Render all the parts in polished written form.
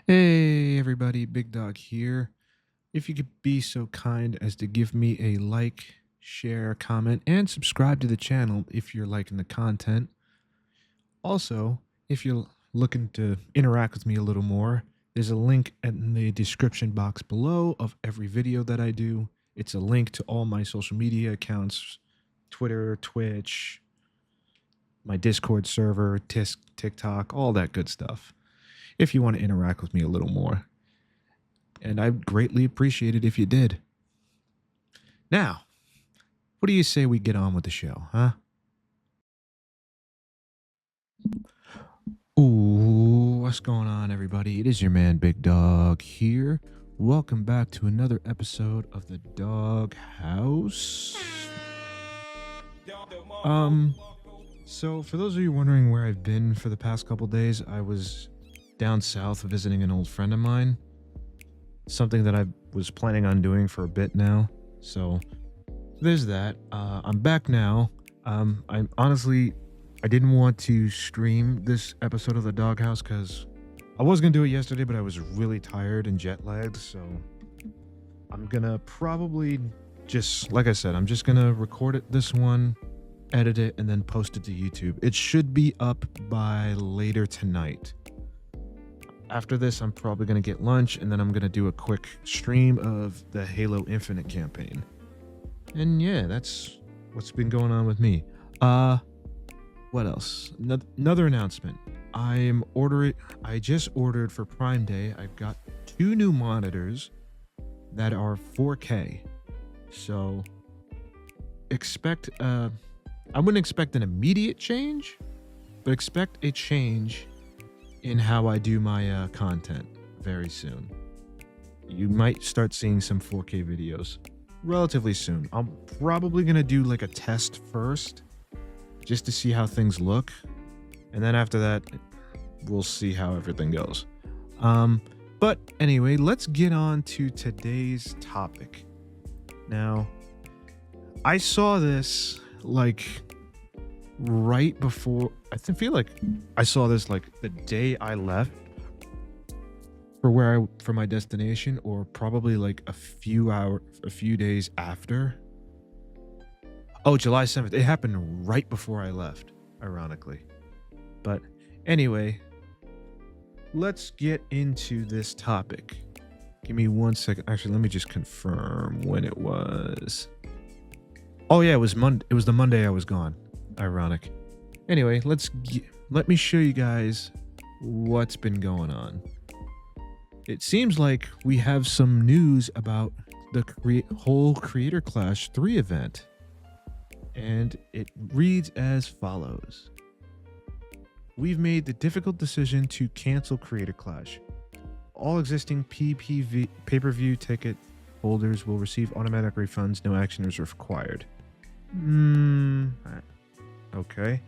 Hey everybody, Big Dog here. If you could be so kind as to give me a like, share, comment, and subscribe to the channel if you're liking the content. Also, if you're looking to interact with me a little more, there's a link in the description box below of every video that I do. It's a link to all my social media accounts, Twitter, Twitch, my Discord server, TikTok, all that good stuff, if you want to interact with me a little more. And I'd greatly appreciate it if you did. Now, what do you say we get on with the show, huh? Ooh, what's going on, everybody? It is your man, Big Dog, here. Welcome back to another episode of the Dog House. So for those of you wondering where I've been for the past couple days, I was down south visiting an old friend of mine. Something that I was planning on doing for a bit now. So there's that. I'm back now. I didn't want to stream this episode of the Doghouse because I was going to do it yesterday, but I was really tired and jet lagged. So I'm going to probably just, like I said, I'm just going to record it, this one, edit it, and then post it to YouTube. It should be up by later tonight. After this, I'm probably going to get lunch, and then I'm going to do a quick stream of the Halo Infinite campaign. And yeah, that's what's been going on with me. What else? Another announcement. I just ordered for Prime Day. I've got 2 new monitors that are 4K. So expect, I wouldn't expect an immediate change, but expect a change in how I do my content very soon. You might start seeing some 4K videos relatively soon. I'm probably gonna do like a test first just to see how things look, and then after that we'll see how everything goes. But anyway, let's get on to today's topic. Now, I saw this like right before, I feel like I saw this like the day I left for my destination, or probably like a few days after. Oh, July 7th. It happened right before I left, ironically. But anyway, let's get into this topic. Give me 1 second. Actually, let me just confirm when it was. Oh yeah, it was Monday. It was the Monday I was gone. Ironic. Anyway, let me show you guys what's been going on. It seems like we have some news about the whole Creator Clash 3 event. And it reads as follows. We've made the difficult decision to cancel Creator Clash. All existing PPV pay-per-view ticket holders will receive automatic refunds. No action is required. Okay.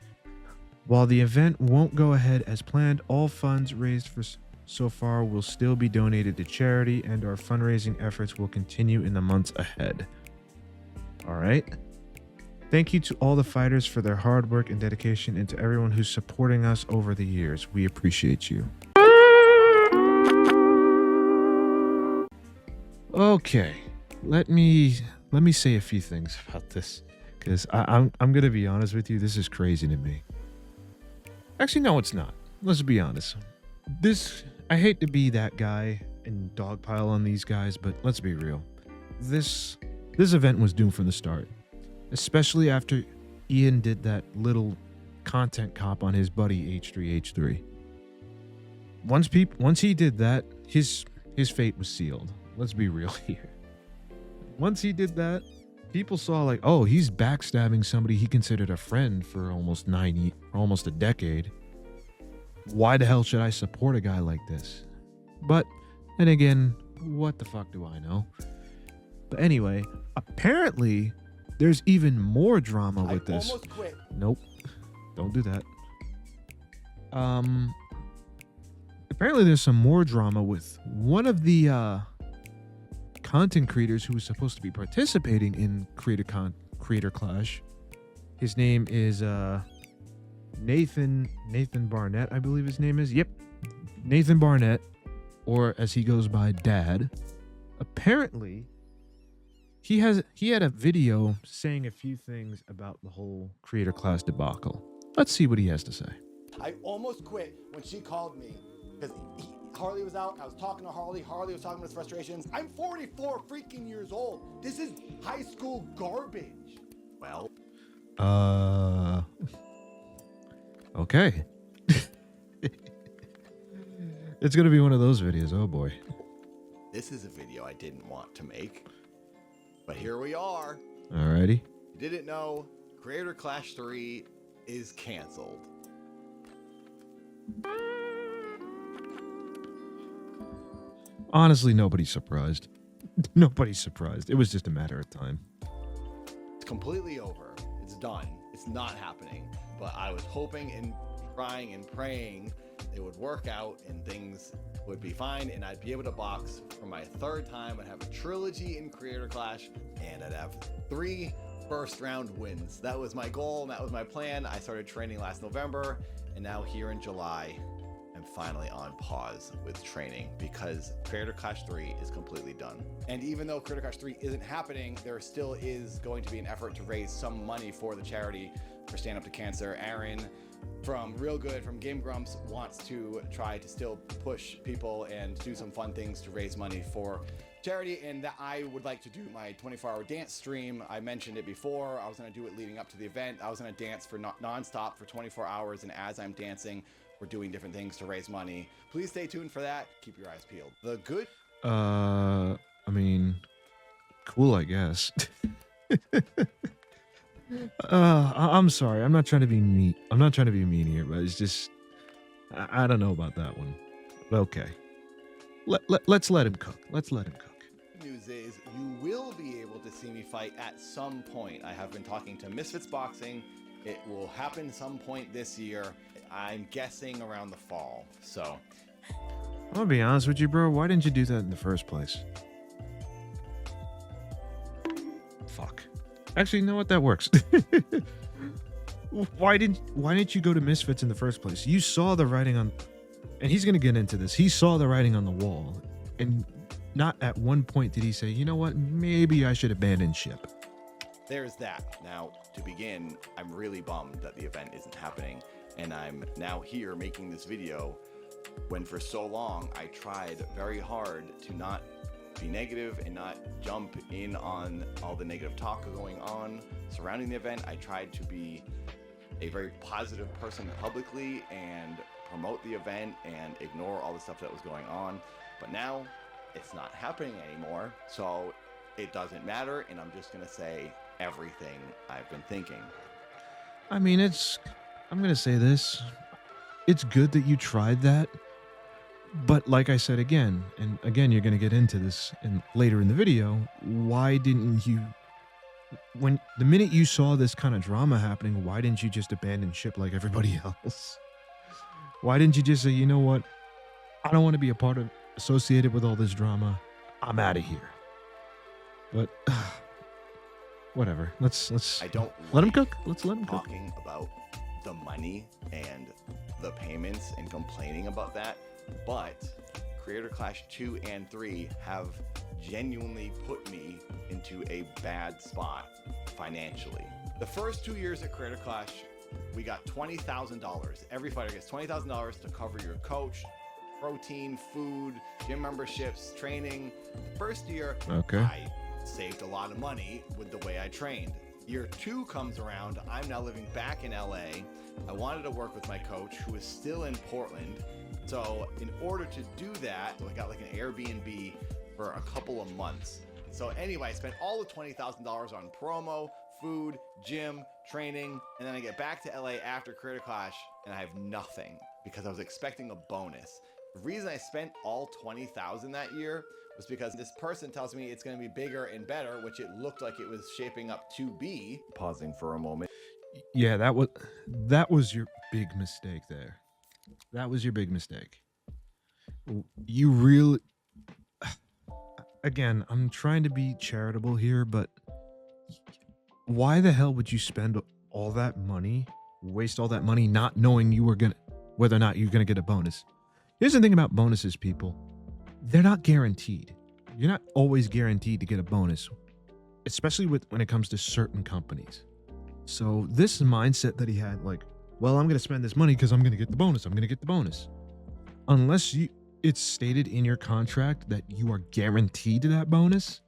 While the event won't go ahead as planned, all funds raised for so far will still be donated to charity, and our fundraising efforts will continue in the months ahead. All right. Thank you to all the fighters for their hard work and dedication, and to everyone who's supporting us over the years. We appreciate you. Okay, let me say a few things about this, because I'm gonna be honest with you. This is crazy to me. Actually, no, it's not. Let's be honest. I hate to be that guy and dogpile on these guys, but let's be real. This event was doomed from the start. Especially after Ian did that little content cop on his buddy H3H3. Once he did that, his fate was sealed. Let's be real here. Once he did that, people saw like, oh, he's backstabbing somebody he considered a friend for almost a decade. Why the hell should I support a guy like this? But, and again, what the fuck do I know? But anyway, apparently there's even more drama with this. Nope. Don't do that. Apparently there's some more drama with one of the content creators who was supposed to be participating in Creator Clash. His name is Nathan Barnett, I believe his name is. Yep, Nathan Barnett, or as he goes by, Dad. Apparently, he had a video saying a few things about the whole creator class debacle. Let's see what he has to say. I almost quit when she called me because Harley was out. I was talking to Harley. Harley was talking about his frustrations. I'm 44 freaking years old. This is high school garbage. Well, okay. It's gonna be one of those videos. Oh boy. this is a video I didn't want to make, but here we are. Alrighty. You didn't know Creator Clash 3 is canceled. Honestly, nobody's surprised. Nobody's surprised. It was just a matter of time. It's completely over. It's done. It's not happening. But I was hoping and trying and praying it would work out and things would be fine and I'd be able to box for my third time. I'd have a trilogy in Creator Clash and I'd have 3 first round wins. That was my goal and that was my plan. I started training last November and now here in July I'm finally on pause with training because Creator Clash 3 is completely done. And even though Creator Clash 3 isn't happening, there still is going to be an effort to raise some money for the charity for Stand Up to Cancer. Aaron from Real Good, from Game Grumps, wants to try to still push people and do some fun things to raise money for charity, and that I would like to do my 24-hour dance stream. I mentioned it before. I was going to do it leading up to the event. I was going to dance for non-stop for 24 hours, and as I'm dancing, we're doing different things to raise money. Please stay tuned for that. Keep your eyes peeled. The good... I mean, cool, I guess. I'm sorry. I'm not trying to be mean. I'm not trying to be mean here, but it's just, I don't know about that one. But okay. Let's let him cook. Let's let him cook. News is you will be able to see me fight at some point. I have been talking to Misfits Boxing. It will happen some point this year. I'm guessing around the fall. So I'm gonna be honest with you, bro. Why didn't you do that in the first place? Fuck. Actually, you know what? That works. Why didn't you go to Misfits in the first place? You saw the writing on, and he's gonna get into this. He saw the writing on the wall, and not at one point did he say, you know what? Maybe I should abandon ship. There's that. Now, to begin, I'm really bummed that the event isn't happening, and I'm now here making this video when for so long I tried very hard to not be negative and not jump in on all the negative talk going on surrounding the event. I tried to be a very positive person publicly and promote the event and ignore all the stuff that was going on. But now it's not happening anymore, so it doesn't matter, and I'm just gonna say everything I've been thinking. I mean, I'm gonna say this. It's good that you tried that. But like I said again, and again, you're going to get into this later in the video, why didn't you, when the minute you saw this kind of drama happening, why didn't you just abandon ship like everybody else? Why didn't you just say, you know what, I don't want to be associated with all this drama. I'm out of here. But whatever. Let's I don't let him cook. Let's let him cook. Talking about the money and the payments and complaining about that. But Creator Clash 2 and 3 have genuinely put me into a bad spot financially. The first 2 years at Creator Clash, we got $20,000. Every fighter gets $20,000 to cover your coach, protein, food, gym memberships, training. The first year, okay, I saved a lot of money with the way I trained. Year 2 comes around. I'm now living back in LA. I wanted to work with my coach, who is still in Portland. So in order to do that, I got like an Airbnb for a couple of months. So anyway, I spent all the $20,000 on promo, food, gym, training, and then I get back to LA after Creator Clash and I have nothing because I was expecting a bonus. The reason I spent all $20,000 that year was because this person tells me it's going to be bigger and better, which it looked like it was shaping up to be. Pausing for a moment. Yeah, that was your big mistake there. That was your big mistake. You really, again, I'm trying to be charitable here, but why the hell would you spend all that money waste all that money not knowing whether or not you're gonna get a bonus. Here's the thing about bonuses, people. They're not guaranteed. You're not always guaranteed to get a bonus, especially when it comes to certain companies. So this mindset that he had, like, well, I'm gonna spend this money because I'm gonna get the bonus. I'm gonna get the bonus. Unless it's stated in your contract that you are guaranteed that bonus,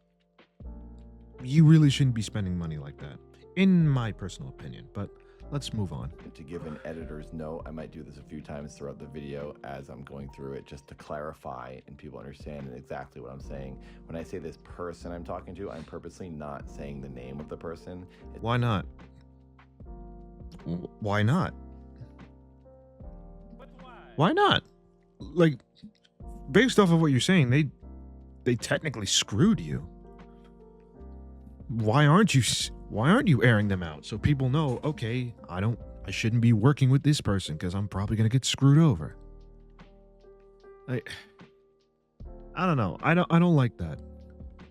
you really shouldn't be spending money like that, in my personal opinion. But let's move on. To give an editor's note, I might do this a few times throughout the video as I'm going through it, just to clarify and people understand exactly what I'm saying. When I say this person I'm talking to, I'm purposely not saying the name of the person. Why not? Why not? Why not? Like, based off of what you're saying, they technically screwed you. Why aren't you airing them out so people know, okay, I shouldn't be working with this person because I'm probably gonna get screwed over. I don't know. I don't like that.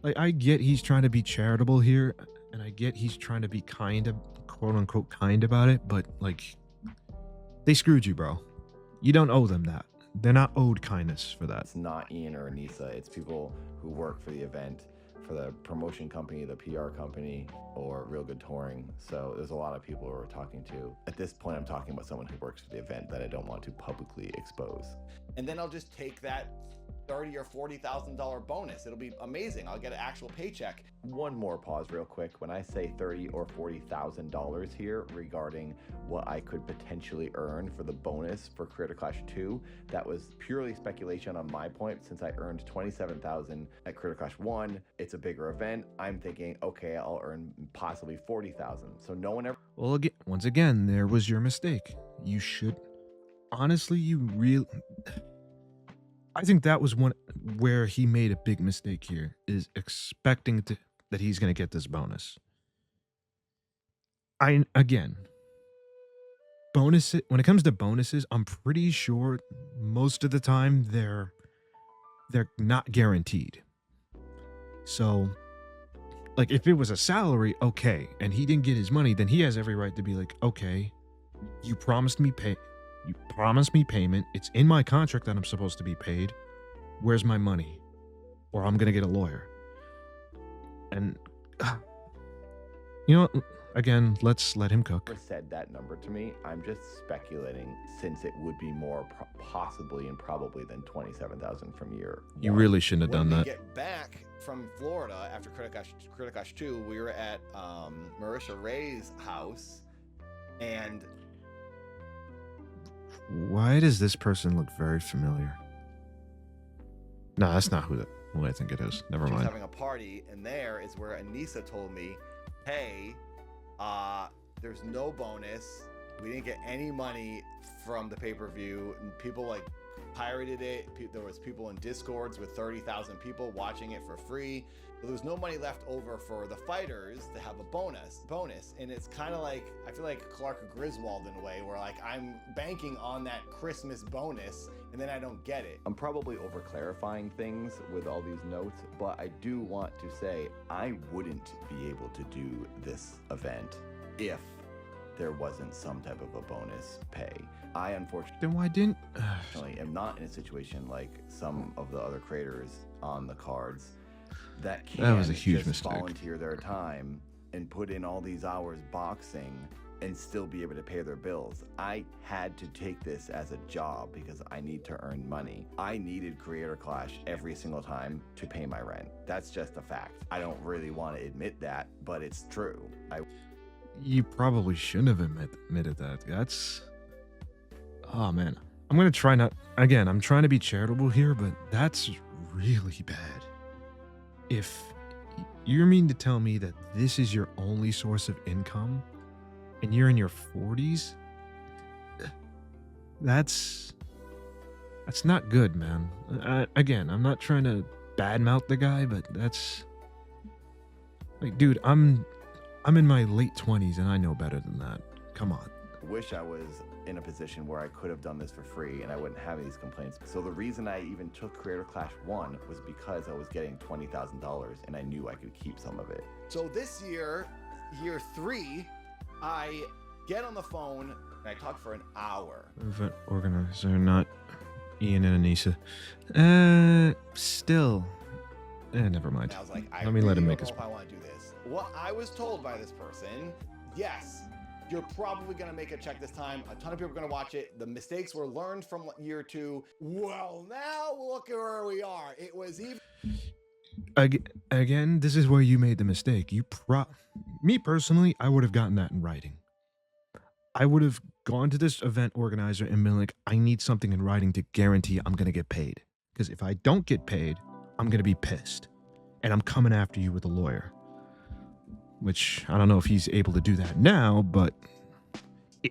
Like, I get he's trying to be charitable here, and I get he's trying to be quote unquote kind about it, but like, they screwed you, bro. You don't owe them that. They're not owed kindness for that. It's not Ian or Anissa. It's people who work for the event, for the promotion company, the PR company, or Real Good Touring. So there's a lot of people who we're talking to. At this point, I'm talking about someone who works for the event that I don't want to publicly expose. And then I'll just take that $30,000 or $40,000 bonus. It'll be amazing. I'll get an actual paycheck. One more pause real quick. When I say $30,000 or $40,000 here regarding what I could potentially earn for the bonus for Creator Clash 2, that was purely speculation on my point. Since I earned $27,000 at Creator Clash 1, it's a bigger event. I'm thinking, okay, I'll earn possibly $40,000. So no one ever. Well, once again, there was your mistake. You should, honestly, I think that was one where he made a big mistake here, is expecting that he's going to get this bonus. Again, bonuses, when it comes to bonuses, I'm pretty sure most of the time they're not guaranteed. So, like, if it was a salary, okay, and he didn't get his money, then he has every right to be like, okay, you promised me payment. It's in my contract that I'm supposed to be paid. Where's my money? Or I'm going to get a lawyer. And, you know what? Again, let's let him cook. Said that number to me. I'm just speculating, since it would be more possibly and probably than $27,000 from year one. You really shouldn't have done that. When we get back from Florida after Creator Clash 2, we were at Marisha Ray's house, and why does this person look very familiar? No, that's not who I think it is. Never mind. She was having a party, and there is where Anissa told me, hey, there's no bonus. We didn't get any money from the pay-per-view. People like pirated it. There was people in Discords with 30,000 people watching it for free. So there was no money left over for the fighters to have a bonus. And it's kind of like, I feel like Clark Griswold in a way, where like I'm banking on that Christmas bonus and then I don't get it. I'm probably over clarifying things with all these notes, but I do want to say I wouldn't be able to do this event if there wasn't some type of a bonus pay. I unfortunately Then why didn't am not in a situation like some of the other creators on the cards that was a huge just mistake. Volunteer their time and put in all these hours boxing and still be able to pay their bills. I had to take this as a job because I need to earn money. I needed Creator Clash every single time to pay my rent. That's just a fact. I don't really want to admit that, but it's true. You probably shouldn't have admitted that. Oh man. I'm going to try not, again, I'm trying to be charitable here, but that's really bad. If you mean to tell me that this is your only source of income and you're in your 40s, that's not good, man. Again, I'm not trying to badmouth the guy, but that's like, dude, I'm in my late 20s and I know better than that. Come on. Wish I was in a position where I could have done this for free and I wouldn't have these complaints. So the reason I even took Creator Clash 1 was because I was getting $20,000 and I knew I could keep some of it. So this year 3, I get on the phone and I talked for an hour. Event organizer, not Ian and Anissa. Still. Never mind. And I was like, Let me let him make don't his. know if I want to do this. What I was told by this person, yes, you're probably going to make a check this time. A ton of people are going to watch it. The mistakes were learned from year 2. Well, now look at where we are. It was even. Again, this is where you made the mistake. Me personally, I would have gotten that in writing. I would have gone to this event organizer and been like, I need something in writing to guarantee I'm going to get paid. Because if I don't get paid, I'm going to be pissed. And I'm coming after you with a lawyer. Which, I don't know if he's able to do that now, but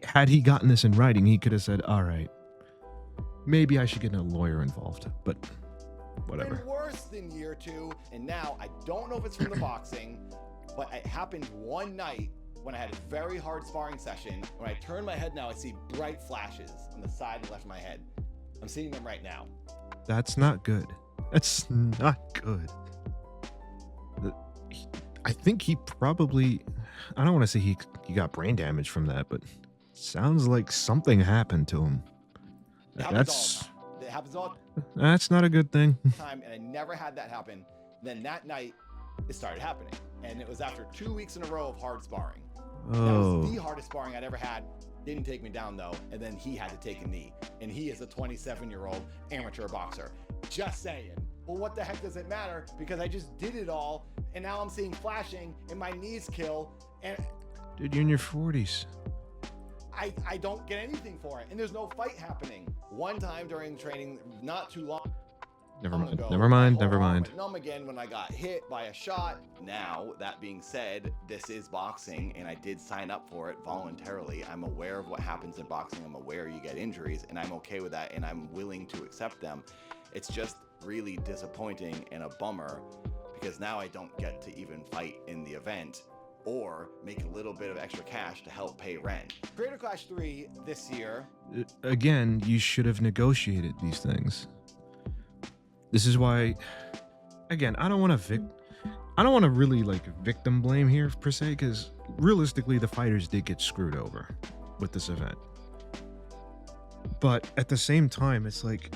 had he gotten this in writing, he could have said, all right, maybe I should get a lawyer involved. But whatever. Been worse than year 2, and now I don't know if it's from the boxing, but it happened one night when I had a very hard sparring session. When I turn my head now, I see bright flashes on the side and left of my head. I'm seeing them right now. That's not good. That's not good. I think he probably, I don't want to say he got brain damage from that, but sounds like something happened to him. It happens all That's not a good thing. the time, and I never had that happen. Then that night, it started happening, and it was after 2 weeks in a row of hard sparring. That was the hardest sparring I'd ever had. Didn't take me down though, and then he had to take a knee, and he is a 27-year-old amateur boxer. Just saying. Well, what the heck does it matter? Because I just did it all, and now I'm seeing flashing, and my knees kill, and Dude, you're in your 40s. I don't get anything for it, and there's no fight happening. One time during training, not too long. Never mind. Numb again when I got hit by a shot. Now, that being said, this is boxing, and I did sign up for it voluntarily. I'm aware of what happens in boxing. I'm aware you get injuries, and I'm okay with that, and I'm willing to accept them. It's just really disappointing and a bummer because now I don't get to even fight in the event or make a little bit of extra cash to help pay rent. Creator Clash 3 this year. Again, you should have negotiated these things. This is why, again, I don't want to really like victim blame here per se, because realistically the fighters did get screwed over with this event. But at the same time, it's like,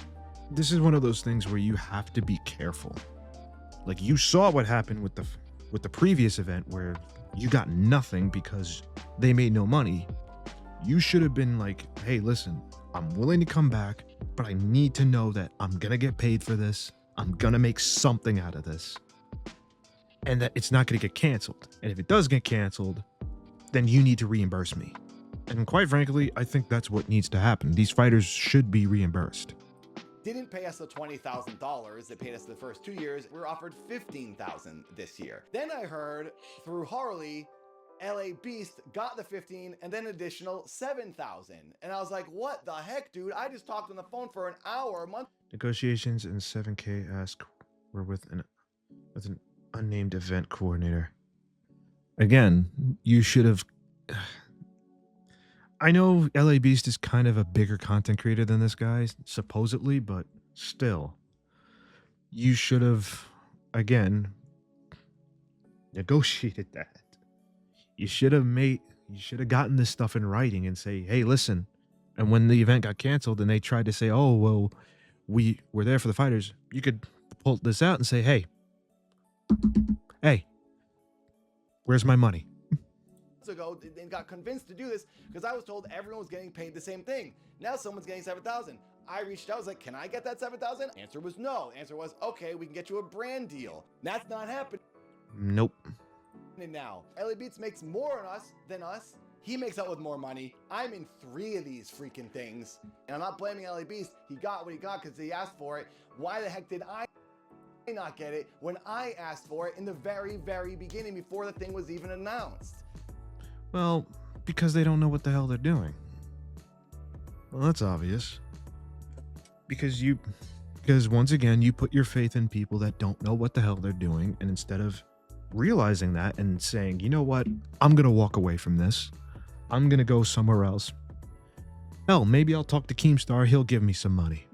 this is one of those things where you have to be careful. Like, you saw what happened with the previous event where you got nothing because they made no money. You should have been like, hey, listen, I'm willing to come back, but I need to know that I'm gonna get paid for this. I'm gonna make something out of this. And that it's not gonna get canceled. And if it does get canceled, then you need to reimburse me. And quite frankly, I think that's what needs to happen. These fighters should be reimbursed. Didn't pay us the $20,000. They paid us the first 2 years. We were offered $15,000 this year. Then I heard through Harley, LA Beast got the 15 and then additional 7,000. And I was like, what the heck, dude? I just talked on the phone for an hour a month. Negotiations and 7K ask were with an unnamed event coordinator. Again, you should have. I know LA Beast is kind of a bigger content creator than this guy, supposedly, but still, you should have, again, negotiated that. You should have gotten this stuff in writing and say, hey, listen. And when the event got canceled and they tried to say, oh, well, we were there for the fighters, you could pull this out and say, hey, where's my money? Ago and got convinced to do this because I was told everyone was getting paid the same thing. Now someone's getting 7,000. I reached out, I was like, can I get that 7,000? Answer was no. Answer was, okay, we can get you a brand deal. That's not happening. Nope. Now, LA Beats makes more than us. He makes out with more money. I'm in 3 of these freaking things. And I'm not blaming LA Beast. He got what he got because he asked for it. Why the heck did I not get it when I asked for it in the very, very beginning before the thing was even announced? Well, because they don't know what the hell they're doing. Well, that's obvious. Because once again, you put your faith in people that don't know what the hell they're doing, and instead of realizing that and saying, you know what, I'm gonna walk away from this. I'm gonna go somewhere else. Hell, maybe I'll talk to Keemstar, he'll give me some money.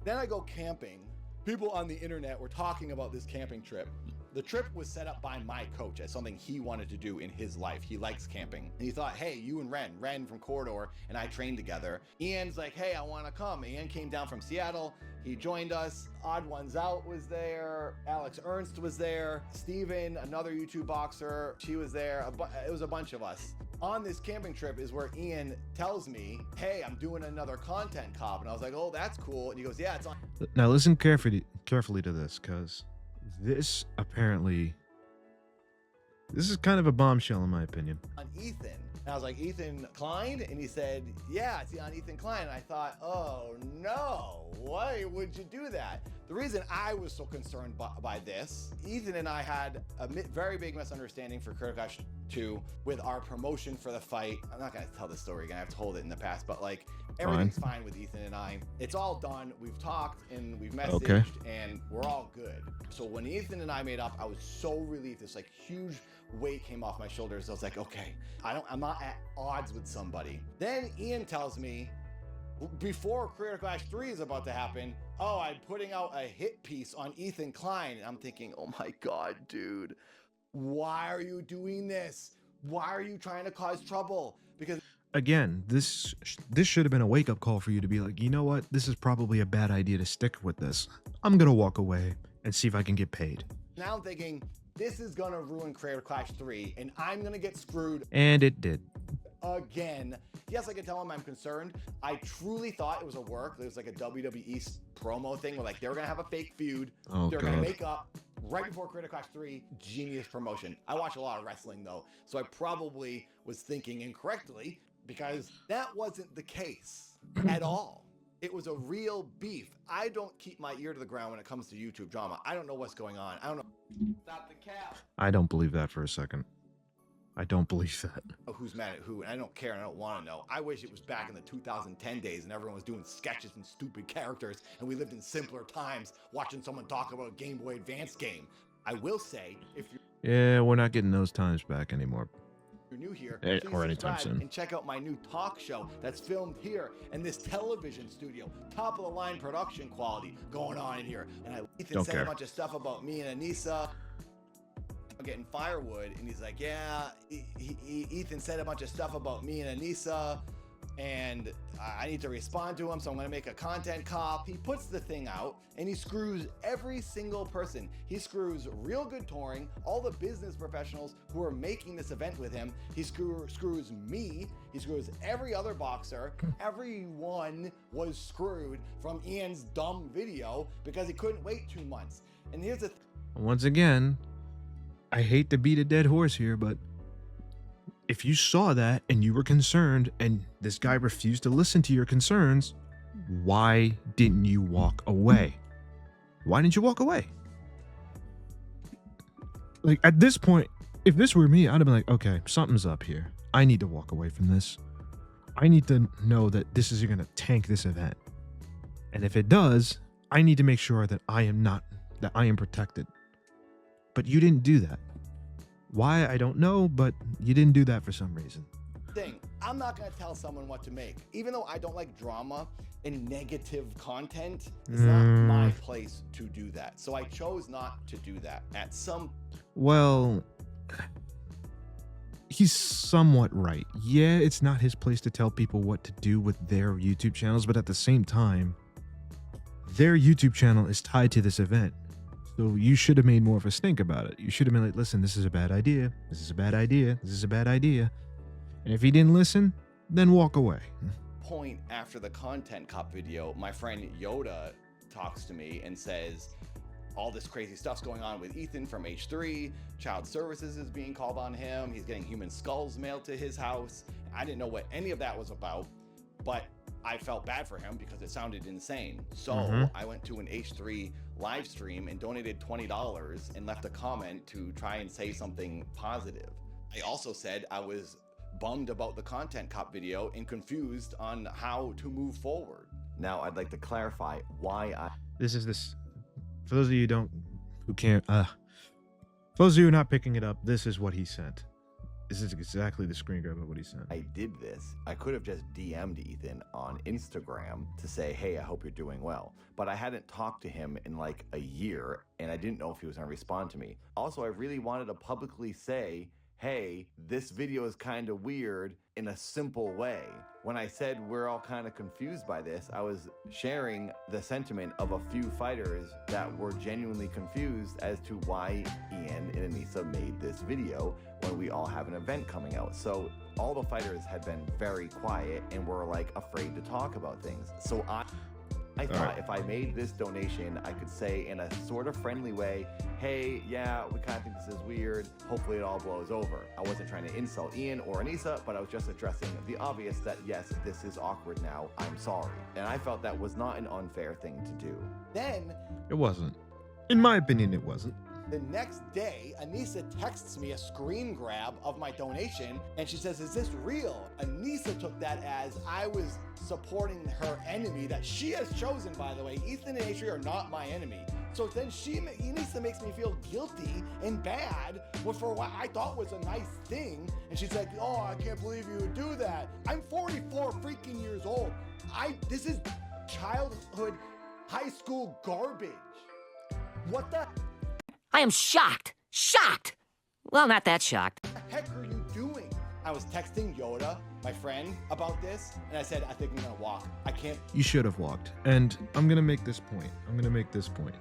Then I go camping. People on the internet were talking about this camping trip. The trip was set up by my coach as something he wanted to do in his life. He likes camping. And he thought, hey, you and Ren from Corridor and I trained together. Ian's like, hey, I want to come. Ian came down from Seattle. He joined us. Odd Ones Out was there. Alex Ernst was there. Steven, another YouTube boxer, she was there. It was a bunch of us. On this camping trip is where Ian tells me, hey, I'm doing another content cop. And I was like, oh, that's cool. And he goes, yeah, it's on. Now listen carefully to this, because this is kind of a bombshell in my opinion. On Ethan. And I was like, Ethan Klein? And he said, yeah, it's on Ethan Klein. And I thought, oh no, why would you do that? The reason I was so concerned by this, Ethan and I had a very big misunderstanding for Critical Clash 2 with our promotion for the fight. I'm not going to tell this story again. I've told it in the past, but like everything's fine with Ethan and I. It's all done. We've talked and we've messaged and we're all good. So when Ethan and I made up, I was so relieved. This like huge weight came off my shoulders. I was like, okay, I'm not at odds with somebody. Then Ian tells me, before Critical Clash 3 is about to happen, oh, I'm putting out a hit piece on Ethan Klein. And I'm thinking, oh my God, dude, why are you doing this? Why are you trying to cause trouble? Because again, this should have been a wake-up call for you to be like, you know what? This is probably a bad idea to stick with this. I'm going to walk away and see if I can get paid. Now I'm thinking, this is going to ruin Critical Clash 3 and I'm going to get screwed. And it did. Again. Yes, I can tell him I'm concerned. I truly thought it was a work. It was like a WWE promo thing where like they were gonna have a fake feud. They're gonna make up right before Critical Clash 3. Genius promotion. I watch a lot of wrestling though, so I probably was thinking incorrectly because that wasn't the case at all. It was a real beef. I don't keep my ear to the ground when it comes to YouTube drama. I don't know what's going on. I don't know. Stop the cap. I don't believe that for a second. I don't believe that. Oh, who's mad at who? And I don't care and I don't want to know. I wish it was back in the 2010 days and everyone was doing sketches and stupid characters and we lived in simpler times watching someone talk about a Game Boy Advance game. I will say, if you're we're not getting those times back anymore. You're new here, or anytime soon. And check out my new talk show that's filmed here in this television studio. Top of the line production quality going on in here. And Ethan said a bunch of stuff about me and Anissa getting firewood, and he's like, yeah, Ethan said a bunch of stuff about me and Anissa, and I need to respond to him, so I'm gonna make a content cop. He puts the thing out, and he screws every single person. He screws Real Good Touring, all the business professionals who are making this event with him. He screws me. He screws every other boxer. Everyone was screwed from Ian's dumb video because he couldn't wait 2 months. And here's the once again, I hate to beat a dead horse here, but if you saw that and you were concerned and this guy refused to listen to your concerns, why didn't you walk away? Why didn't you walk away? Like at this point, if this were me, I'd have been like, okay, something's up here. I need to walk away from this. I need to know that this is going to tank this event. And if it does, I need to make sure that I am protected. But you didn't do that. Why, I don't know, but you didn't do that for some reason. I'm not going to tell someone what to make. Even though I don't like drama and negative content, it's not my place to do that. So I chose not to do that at some... Well, he's somewhat right. Yeah, it's not his place to tell people what to do with their YouTube channels, but at the same time, their YouTube channel is tied to this event. So you should have made more of a stink about it. You should have been like, listen, this is a bad idea. This is a bad idea. This is a bad idea. And if he didn't listen, then walk away. Point after the content cop video, my friend Yoda talks to me and says, all this crazy stuff's going on with Ethan from H3. Child Services is being called on him. He's getting human skulls mailed to his house. I didn't know what any of that was about, but I felt bad for him because it sounded insane. So I went to an H3 live stream and donated $20 and left a comment to try and say something positive. I also said I was bummed about the content cop video and confused on how to move forward. Now I'd like to clarify why for those of you who are not picking it up, this is what he sent. This is exactly the screen grab of what he sent. I did this, I could have just DM'd Ethan on Instagram to say, hey, I hope you're doing well. But I hadn't talked to him in like a year, and I didn't know if he was gonna respond to me. Also, I really wanted to publicly say, hey, this video is kind of weird in a simple way. When I said we're all kind of confused by this, I was sharing the sentiment of a few fighters that were genuinely confused as to why Ian and Anissa made this video when we all have an event coming out. So all the fighters had been very quiet and were like afraid to talk about things. So I thought if I made this donation, I could say in a sort of friendly way, hey, yeah, we kind of think this is weird. Hopefully it all blows over. I wasn't trying to insult Ian or Anissa, but I was just addressing the obvious that, yes, this is awkward now. I'm sorry. And I felt that was not an unfair thing to do. Then... It wasn't. In my opinion, it wasn't. The next day, Anissa texts me a screen grab of my donation, and she says, is this real? Anissa took that as I was supporting her enemy that she has chosen, by the way. Ethan and Atri are not my enemy. So then Anissa makes me feel guilty and bad for what I thought was a nice thing. And she's like, oh, I can't believe you would do that. I'm 44 freaking years old. This is childhood, high school garbage. What the I am shocked. Shocked. Well, not that shocked. heck are you doing? I was texting Yoda, my friend, about this, and I said, I think I'm gonna walk. I can't. You should have walked. And I'm going to make this point.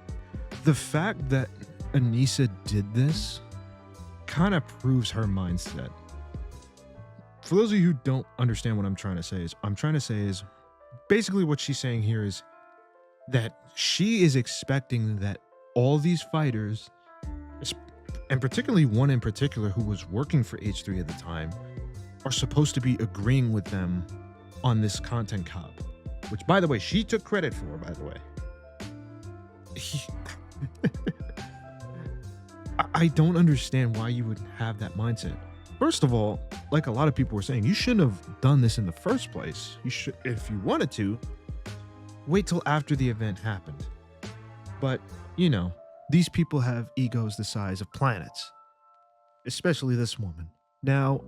The fact that Anissa did this kind of proves her mindset. For those of you who don't understand what I'm trying to say is basically what she's saying here is that she is expecting that all these fighters, and particularly one in particular who was working for H3 at the time, are supposed to be agreeing with them on this content cop, which, by the way, she took credit for, by the way. I don't understand why you would have that mindset. First of all, like a lot of people were saying, you shouldn't have done this in the first place. You should, if you wanted to, wait till after the event happened. But, you know, these people have egos the size of planets, especially this woman. Now,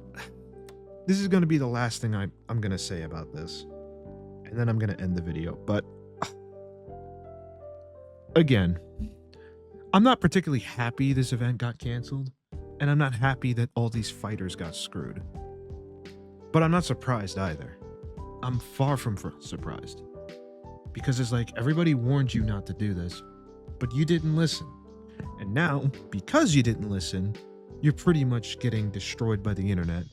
this is going to be the last thing I'm going to say about this, and then I'm going to end the video. But again, I'm not particularly happy this event got canceled, and I'm not happy that all these fighters got screwed. But I'm not surprised either. I'm far from surprised. Because it's like, everybody warned you not to do this, but you didn't listen. And now, because you didn't listen, you're pretty much getting destroyed by the internet.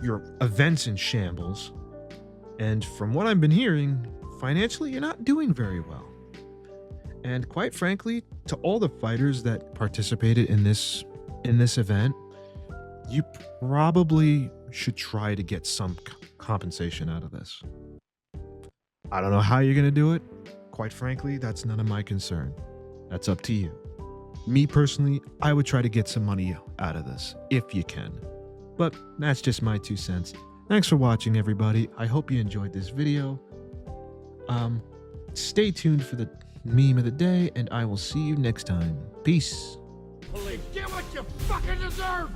Your event's in shambles. And from what I've been hearing, financially, you're not doing very well. And quite frankly, to all the fighters that participated in this event, you probably should try to get some compensation out of this. I don't know how you're going to do it. Quite frankly, that's none of my concern. That's up to you. Me personally, I would try to get some money out of this, if you can. But that's just my 2 cents. Thanks for watching, everybody. I hope you enjoyed this video. Stay tuned for the meme of the day, and I will see you next time. Peace. Police, get what you fucking deserve!